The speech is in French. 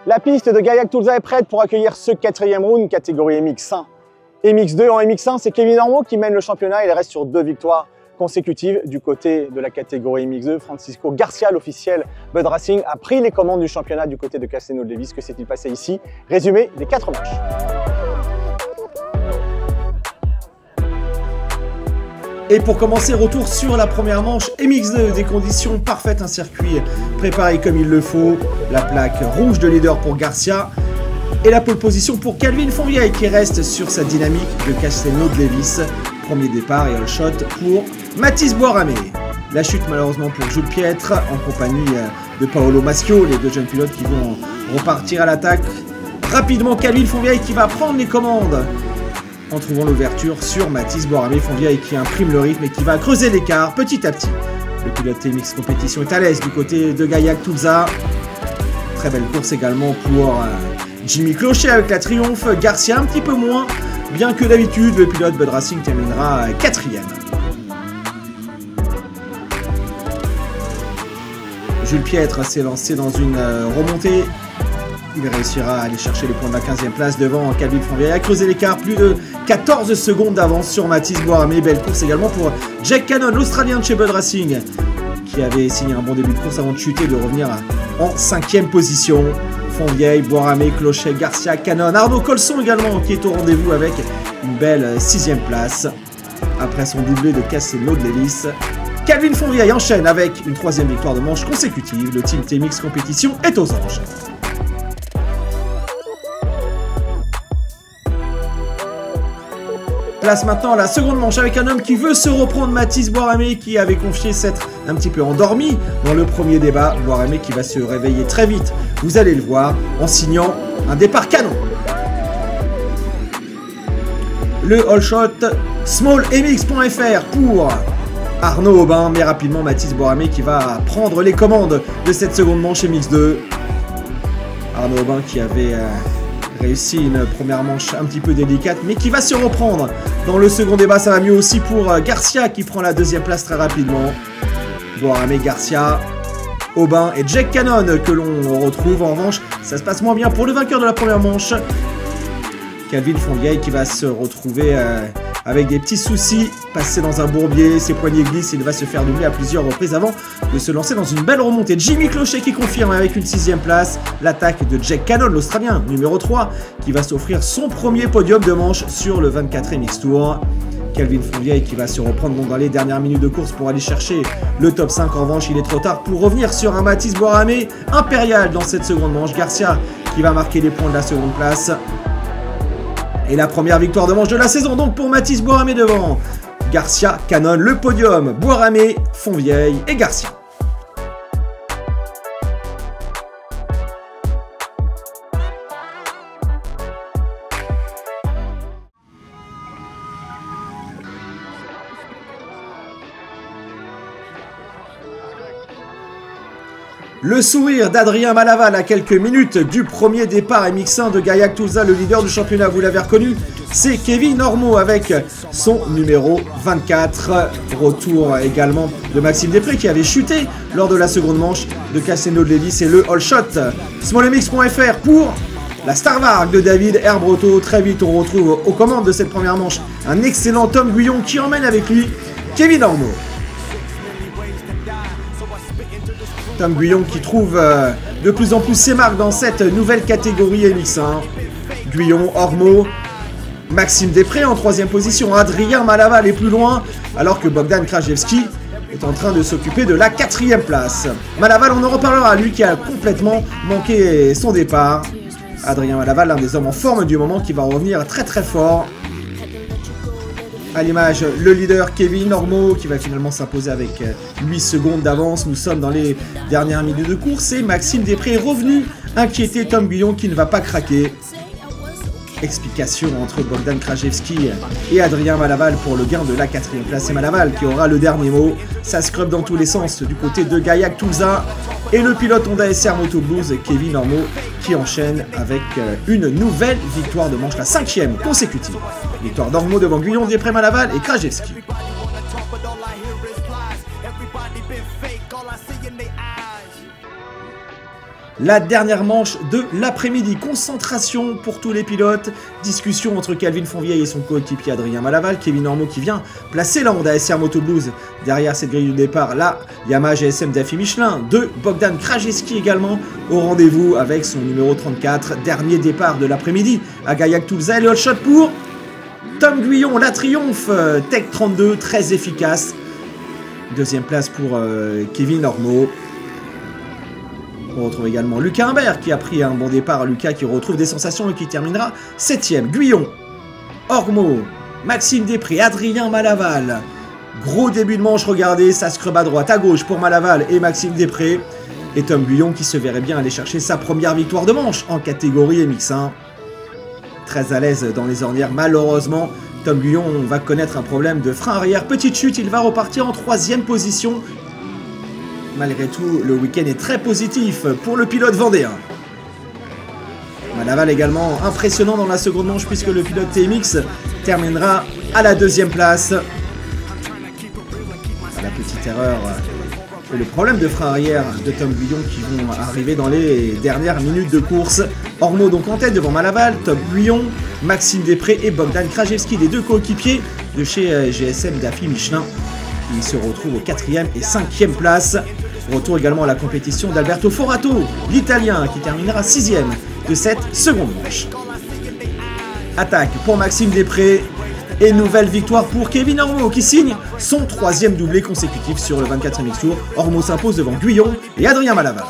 La piste de Gaillac Toulza est prête pour accueillir ce quatrième round, catégorie MX1 et MX2. En MX1, c'est Kevin Ormeau qui mène le championnat. Il reste sur 2 victoires consécutives. Du côté de la catégorie MX2, Francisco Garcia, l'officiel Bud Racing, a pris les commandes du championnat du côté de Castellano de Levis. Que s'est-il passé ici? Résumé des 4 matchs. Et pour commencer, retour sur la première manche MX2, des conditions parfaites, un circuit préparé comme il le faut, la plaque rouge de leader pour Garcia et la pole position pour Calvin Fonvieille qui reste sur sa dynamique de Castellano de Levis. Premier départ et all shot pour Mathis Boiramé. La chute malheureusement pour Jules Piètre en compagnie de Paolo Maschio, les deux jeunes pilotes qui vont repartir à l'attaque. Rapidement Calvin Fonvieille qui va prendre les commandes en trouvant l'ouverture sur Mathis Boiramé. Fonvieille qui imprime le rythme et qui va creuser l'écart petit à petit. Le pilote TMX Compétition est à l'aise du côté de Gaillac Toulza. Très belle course également pour Jimmy Clocher avec la triomphe. Garcia un petit peu moins, bien que d'habitude. Le pilote Bud Racing terminera 4e. Jules Piètre s'est lancé dans une remontée. Il réussira à aller chercher le point de la 15e place devant Calvin Fonvieille, à creuser l'écart, plus de 14 secondes d'avance sur Mathis Boiramé. Belle course également pour Jack Cannon, l'Australien de chez Bud Racing, qui avait signé un bon début de course avant de chuter, de revenir en 5e position. Fonvieille, Boiramé, Clocher, Garcia, Cannon, Arnaud Colson également qui est au rendez-vous avec une belle 6e place. Après son doublé de Castellano de Levis, Calvin Fonvieille enchaîne avec une 3e victoire de manche consécutive. Le team TMX Compétition est aux anges. Place maintenant la seconde manche avec un homme qui veut se reprendre, Mathis Boiramé, qui avait confié s'être un petit peu endormi dans le premier débat. Boiramé qui va se réveiller très vite, vous allez le voir, en signant un départ canon. Le all shot smallmx.fr pour Arnaud Aubin, mais rapidement Mathis Boiramé qui va prendre les commandes de cette seconde manche MX2. Arnaud Aubin qui avait réussi une première manche un petit peu délicate, mais qui va se reprendre dans le second débat. Ça va mieux aussi pour Garcia qui prend la 2e place très rapidement. Boiramé, Garcia, Aubin et Jack Cannon que l'on retrouve. En revanche, ça se passe moins bien pour le vainqueur de la première manche, Calvin Fonvieille, qui va se retrouver avec des petits soucis, passé dans un bourbier, ses poignets glissent, il va se faire doubler à plusieurs reprises avant de se lancer dans une belle remontée. Jimmy Clocher qui confirme avec une 6e place, l'attaque de Jack Cannon, l'Australien, numéro 3, qui va s'offrir son premier podium de manche sur le 24e X-Tour. Calvin Fonvieille qui va se reprendre dans les dernières minutes de course pour aller chercher le top 5. En revanche, il est trop tard pour revenir sur un Mathis Boiramé impérial dans cette seconde manche. Garcia qui va marquer les points de la seconde place. Et la première victoire de manche de la saison donc pour Mathis Boiramé devant Garcia, Cannon, le podium, Boiramé, Fonvieille et Garcia. Le sourire d'Adrien Malaval à quelques minutes du premier départ MX1 de Gaillac Toulza, le leader du championnat, vous l'avez reconnu, c'est Kevin Ormeau avec son numéro 24. Retour également de Maxime Després qui avait chuté lors de la seconde manche de Castellano de Levis, et le all shot smallmx.fr pour la Starvark de David Herbroto. Très vite on retrouve aux commandes de cette première manche un excellent Tom Guyon qui emmène avec lui Kevin Ormeau. Tom Guyon qui trouve de plus en plus ses marques dans cette nouvelle catégorie MX1. Guyon, Ormeau, Maxime Després en 3e position. Adrien Malaval est plus loin, alors que Bogdan Krajewski est en train de s'occuper de la 4e place. Malaval, on en reparlera, lui qui a complètement manqué son départ. Adrien Malaval, l'un des hommes en forme du moment, qui va revenir très très fort. À l'image, le leader Kevin Ormeau qui va finalement s'imposer avec 8 secondes d'avance. Nous sommes dans les dernières minutes de course et Maxime Després est revenu inquiéter Tom Guyon qui ne va pas craquer. Explication entre Bogdan Krajewski et Adrien Malaval pour le gain de la 4e place. C'est Malaval qui aura le dernier mot. Ça scrub dans tous les sens du côté de Gaillac Toulza. Et le pilote Honda SR Moto Blues, Kevin Ormeau, qui enchaîne avec une nouvelle victoire de manche, la 5e consécutive. Victoire d'Ormeau devant Guyon, Després, Malaval et Krajewski. la dernière manche de l'après-midi. Concentration pour tous les pilotes. Discussion entre Calvin Fonvieille et son coéquipier Adrien Malaval. Kevin Ormeau qui vient placer la Honda SR Moto Blues derrière cette grille de départ. La Yamaha GSM Daffy Michelin de Bogdan Krajewski également au rendez-vous avec son numéro 34. Dernier départ de l'après-midi à Gaillac Tulsa. Et le hot shot pour Tom Guyon, la triomphe. Tech 32, très efficace. Deuxième place pour Kevin Ormeau. On retrouve également Lucas Humbert qui a pris un bon départ. Lucas qui retrouve des sensations et qui terminera 7ème. Guyon, Ormeau, Maxime Després, Adrien Malaval. Gros début de manche, regardez, ça scrub à droite, à gauche pour Malaval et Maxime Després. Et Tom Guyon qui se verrait bien aller chercher sa première victoire de manche en catégorie MX1. Très à l'aise dans les ornières, malheureusement. Tom Guyon va connaître un problème de frein arrière. Petite chute, il va repartir en 3ème position. Malgré tout, le week-end est très positif pour le pilote vendéen. Malaval également impressionnant dans la seconde manche puisque le pilote TMX terminera à la 2ème place. La petite erreur et le problème de frein arrière de Tom Guyon qui vont arriver dans les dernières minutes de course. Ormeau donc en tête devant Malaval, Tom Guyon, Maxime Després et Bogdan Krajewski, les deux coéquipiers de chez GSM Daffy Michelin. Il se retrouve aux 4ème et 5ème place. Retour également à la compétition d'Alberto Forato, l'Italien qui terminera 6ème de cette seconde manche. Attaque pour Maxime Després et nouvelle victoire pour Kevin Ormeau qui signe son 3ème doublé consécutif sur le 24e X Tour. Ormeau s'impose devant Guyon et Adrien Malaval.